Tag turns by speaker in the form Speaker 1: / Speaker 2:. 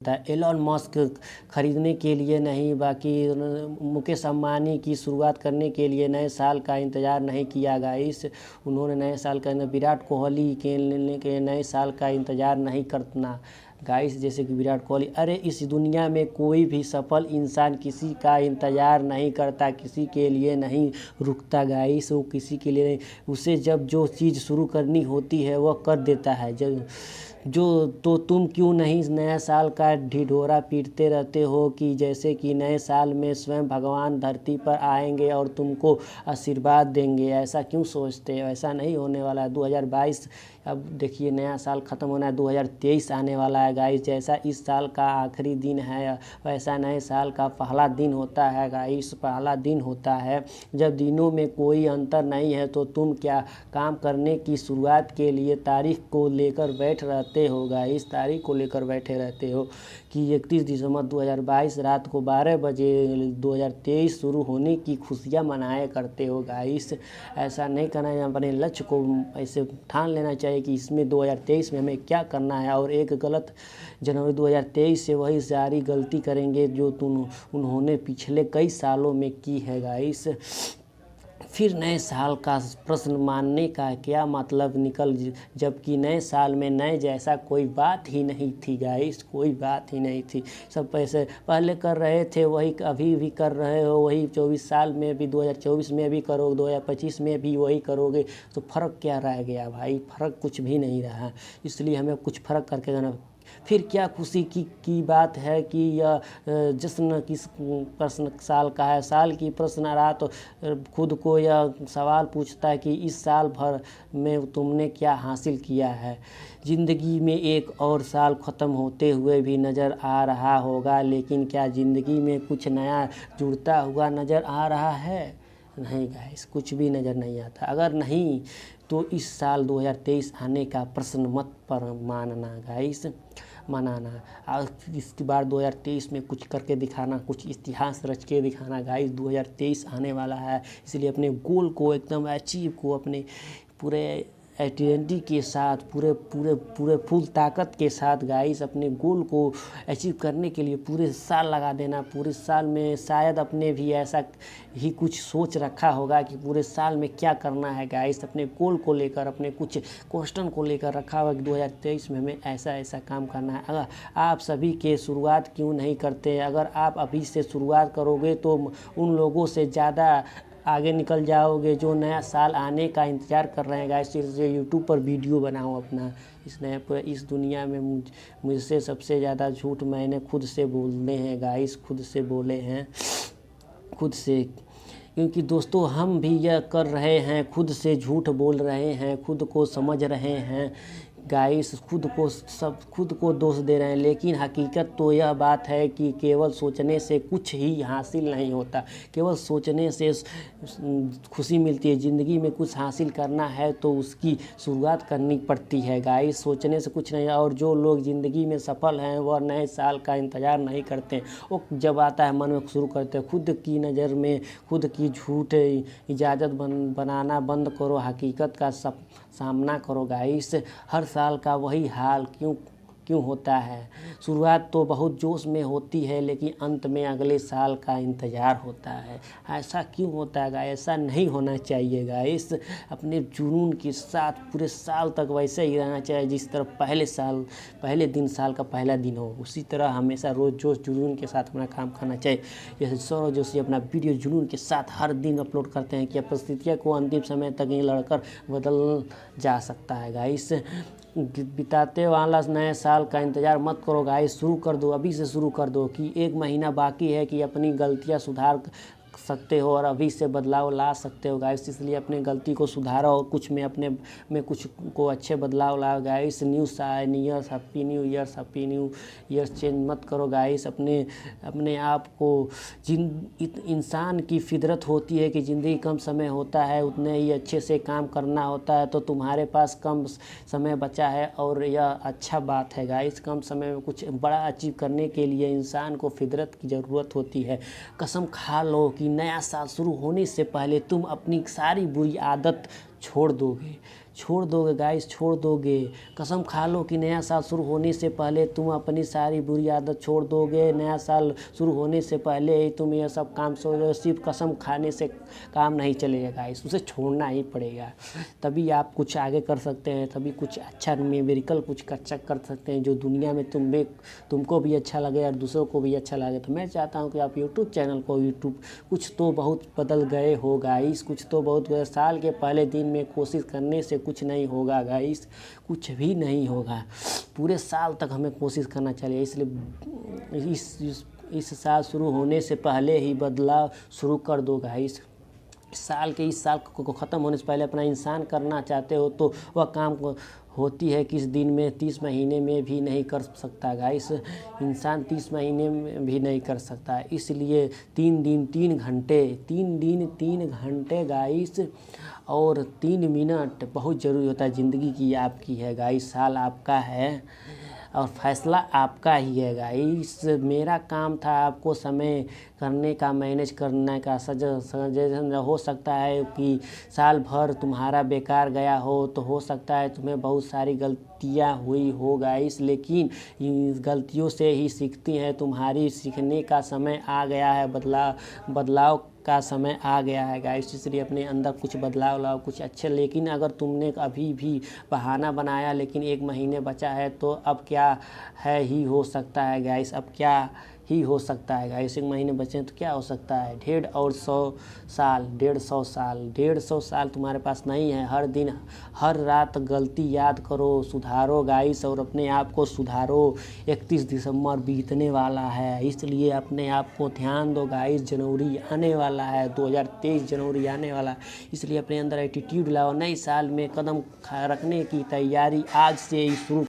Speaker 1: था। Elon Musk खरीदने के लिए नहीं, बाकी मुकेश अंबानी की शुरुआत करने के लिए नए साल का इंतज़ार नहीं किया गाइस। उन्होंने नए साल का विराट कोहली के लेने के नए साल का इंतज़ार नहीं करना गाइस। जैसे कि विराट कोहली, अरे इस दुनिया में कोई भी सफल इंसान किसी का इंतज़ार नहीं करता, किसी के लिए नहीं रुकता गाइस। वो किसी के लिए नहीं, उसे जब जो चीज़ शुरू करनी होती है वह कर देता है। तो तुम क्यों नहीं नया साल का ढिढोरा पीटते रहते हो कि जैसे कि नए साल में स्वयं भगवान धरती पर आएंगे और तुमको आशीर्वाद देंगे। ऐसा क्यों सोचते हो? ऐसा नहीं होने वाला है। 2022 अब देखिए नया साल ख़त्म होना है, 2023 आने वाला है गाइस। जैसा इस साल का आखिरी दिन है वैसा नए साल का पहला दिन होता है गाइस। पहला दिन होता है जब दिनों में कोई अंतर नहीं है, तो तुम क्या काम करने की शुरुआत के लिए तारीख को लेकर बैठ रहते हो गाइस। तारीख को लेकर बैठे रहते हो कि 31 दिसंबर 2022 रात को 12 बजे 2023 शुरू होने की खुशियाँ मनाए करते हो गाइस। ऐसा नहीं करना है। अपने लक्ष्य को ऐसे ठान लेना चाहिए कि इसमें 2023 में हमें क्या करना है, और एक गलत जनवरी 2023 से वही सारी गलती करेंगे जो उन्होंने पिछले कई सालों में की है गाइस। फिर नए साल का प्रश्न मानने का क्या मतलब जबकि नए साल में नए जैसा कोई बात ही नहीं थी गाइस। कोई बात ही नहीं थी। सब पैसे पहले कर रहे थे वही अभी भी कर रहे हो, वही 24 साल में भी 2024 में भी करोगे, 2025 में भी वही करोगे, तो फ़र्क क्या रह गया भाई? फ़र्क कुछ भी नहीं रहा। इसलिए हमें कुछ फ़र्क करके जाना। फिर क्या खुशी की बात है कि यह जश्न किस प्रश्न साल का है? साल की प्रश्न रहा तो खुद को यह सवाल पूछता है कि इस साल भर में तुमने क्या हासिल किया है। ज़िंदगी में एक और साल ख़त्म होते हुए भी नज़र आ रहा होगा, लेकिन क्या ज़िंदगी में कुछ नया जुड़ता हुआ नज़र आ रहा है? नहीं गाइस, कुछ भी नज़र नहीं आता। अगर नहीं तो इस साल 2023 आने का प्रश्न मत पर मानना गाइस, मनाना। और इसके बाद 2023 में कुछ करके दिखाना, कुछ इतिहास रच के दिखाना गाइस। 2023 आने वाला है, इसलिए अपने गोल को एकदम अचीव को अपने पूरे आइडेंटिटी के साथ पूरे पूरे पूरे फुल ताकत के साथ गाइस अपने गोल को अचीव करने के लिए पूरे साल लगा देना। पूरे साल में शायद अपने भी ऐसा ही कुछ सोच रखा होगा कि पूरे साल में क्या करना है गाइस। अपने गोल को लेकर, अपने कुछ क्वेश्चन को लेकर रखा हुआ कि 2023 में हमें ऐसा ऐसा काम करना है। अगर आप सभी के शुरुआत क्यों नहीं करते? अगर आप अभी से शुरुआत करोगे तो उन लोगों से ज़्यादा आगे निकल जाओगे जो नया साल आने का इंतज़ार कर रहे हैं गाइस। इसलिए यूट्यूब पर वीडियो बनाओ अपना। इस दुनिया में मुझसे सबसे ज़्यादा झूठ मैंने खुद से बोलने हैं गाइस, खुद से बोले हैं, खुद से। क्योंकि दोस्तों हम भी यह कर रहे हैं, खुद से झूठ बोल रहे हैं, खुद को समझ रहे हैं गाइस, खुद को दोष दे रहे हैं। लेकिन हकीकत तो यह बात है कि केवल सोचने से कुछ ही हासिल नहीं होता। केवल सोचने से खुशी मिलती है। ज़िंदगी में कुछ हासिल करना है तो उसकी शुरुआत करनी पड़ती है गाइस। सोचने से कुछ नहीं। और जो लोग ज़िंदगी में सफल हैं वह नए साल का इंतज़ार नहीं करते। वो जब आता है मन में शुरू करते हैं। खुद की नज़र में खुद की झूठ इजाज़त बनाना बंद करो, हकीकत का सामना करो गाइस। हर साल का वही हाल क्यों होता है? शुरुआत तो बहुत जोश में होती है, लेकिन अंत में अगले साल का इंतज़ार होता है। ऐसा क्यों होता है गाइस? ऐसा नहीं होना चाहिए गाइस। अपने जुनून के साथ पूरे साल तक वैसे ही रहना चाहिए जिस तरह पहले दिन साल का पहला दिन हो, उसी तरह हमेशा रोज़ जोश जुनून के साथ अपना काम करना चाहिए। जैसे सौरभ जोशी अपना वीडियो जुनून के साथ हर दिन अपलोड करते हैं कि परिस्थितियों को अंतिम समय तक ये लड़कर बदल जा सकता है गाइस। बिताते वाला नए साल का इंतज़ार मत करो गाइस। शुरू कर दो, अभी से शुरू कर दो कि 1 महीना बाकी है कि अपनी गलतियां सुधार सकते हो और अभी से बदलाव ला सकते हो गाइस। इसलिए अपने गलती को सुधारो और कुछ में अपने में कुछ को अच्छे बदलाव लाओ guys. New year, happy new year change मत करो गाइस। अपने आप को इंसान की फितरत होती है कि ज़िंदगी कम समय होता है, उतने ही अच्छे से काम करना होता है। तो तुम्हारे पास कम समय बचा है और यह अच्छा बात है गाइस। कम समय में कुछ बड़ा अचीव करने के लिए इंसान को फितरत की ज़रूरत होती है। कसम खा लो कि नया साल शुरू होने से पहले तुम अपनी सारी बुरी आदत छोड़ दोगे। छोड़ दोगे गाइस, छोड़ दोगे। कसम खा लो कि नया साल शुरू होने से पहले तुम अपनी सारी बुरी आदत छोड़ दोगे। नया साल शुरू होने से पहले ही तुम ये सब काम छोड़, सिर्फ कसम खाने से काम नहीं चलेगा गाइस, उसे छोड़ना ही पड़ेगा। तभी आप कुछ आगे कर सकते हैं, तभी कुछ अच्छा मेरिकल कुछ अच्छा कर सकते हैं जो दुनिया में तुमको भी अच्छा लगे और दूसरों को भी अच्छा लगे। तो मैं चाहता हूँ कि आप यूट्यूब चैनल को कुछ तो बहुत बदल गए हो गाइस, कुछ तो बहुत साल के पहले दिन में कोशिश करने से कुछ नहीं होगा गाइस, कुछ भी नहीं होगा। पूरे साल तक हमें कोशिश करना चाहिए। इसलिए इस साल शुरू होने से पहले ही बदलाव शुरू कर दो गाइस। इस साल को ख़त्म होने से पहले अपना इंसान करना चाहते हो तो वह काम होती है किस दिन में, 30 महीने में भी नहीं कर सकता गाइस। इंसान 30 महीने में भी नहीं कर सकता। इसलिए 3 दिन 3 घंटे, 3 दिन 3 घंटे गाइस और 3 मिनट बहुत ज़रूरी होता है। ज़िंदगी की आपकी है गाइस, साल आपका है और फैसला आपका ही है गाइस। मेरा काम था आपको समय करने का, मैनेज करने का, सजेशन। हो सकता है कि साल भर तुम्हारा बेकार गया हो सकता है तुम्हें बहुत सारी गलतियां हुई हो गाइस, लेकिन इन गलतियों से ही सीखती हैं। तुम्हारी सीखने का समय आ गया है, बदलाव का समय आ गया है गाइस। इसलिए अपने अंदर कुछ बदलाव लाओ, कुछ अच्छे। लेकिन अगर तुमने अभी भी बहाना बनाया लेकिन 1 महीने बचा है तो अब क्या है ही हो सकता है गाइस, अब क्या ही हो सकता है गाइस। 1 महीने बचे हैं तो क्या हो सकता है। 150 साल तुम्हारे पास नहीं है। हर दिन हर रात गलती याद करो, सुधारो गाइस और अपने आप को सुधारो। 31 दिसंबर बीतने वाला है, इसलिए अपने आप को ध्यान दो गाइस। जनवरी आने वाला है, 2023 जनवरी आने वाला है, इसलिए अपने अंदर एटीट्यूड लाओ। नए साल में कदम रखने की तैयारी आज से ही शुरू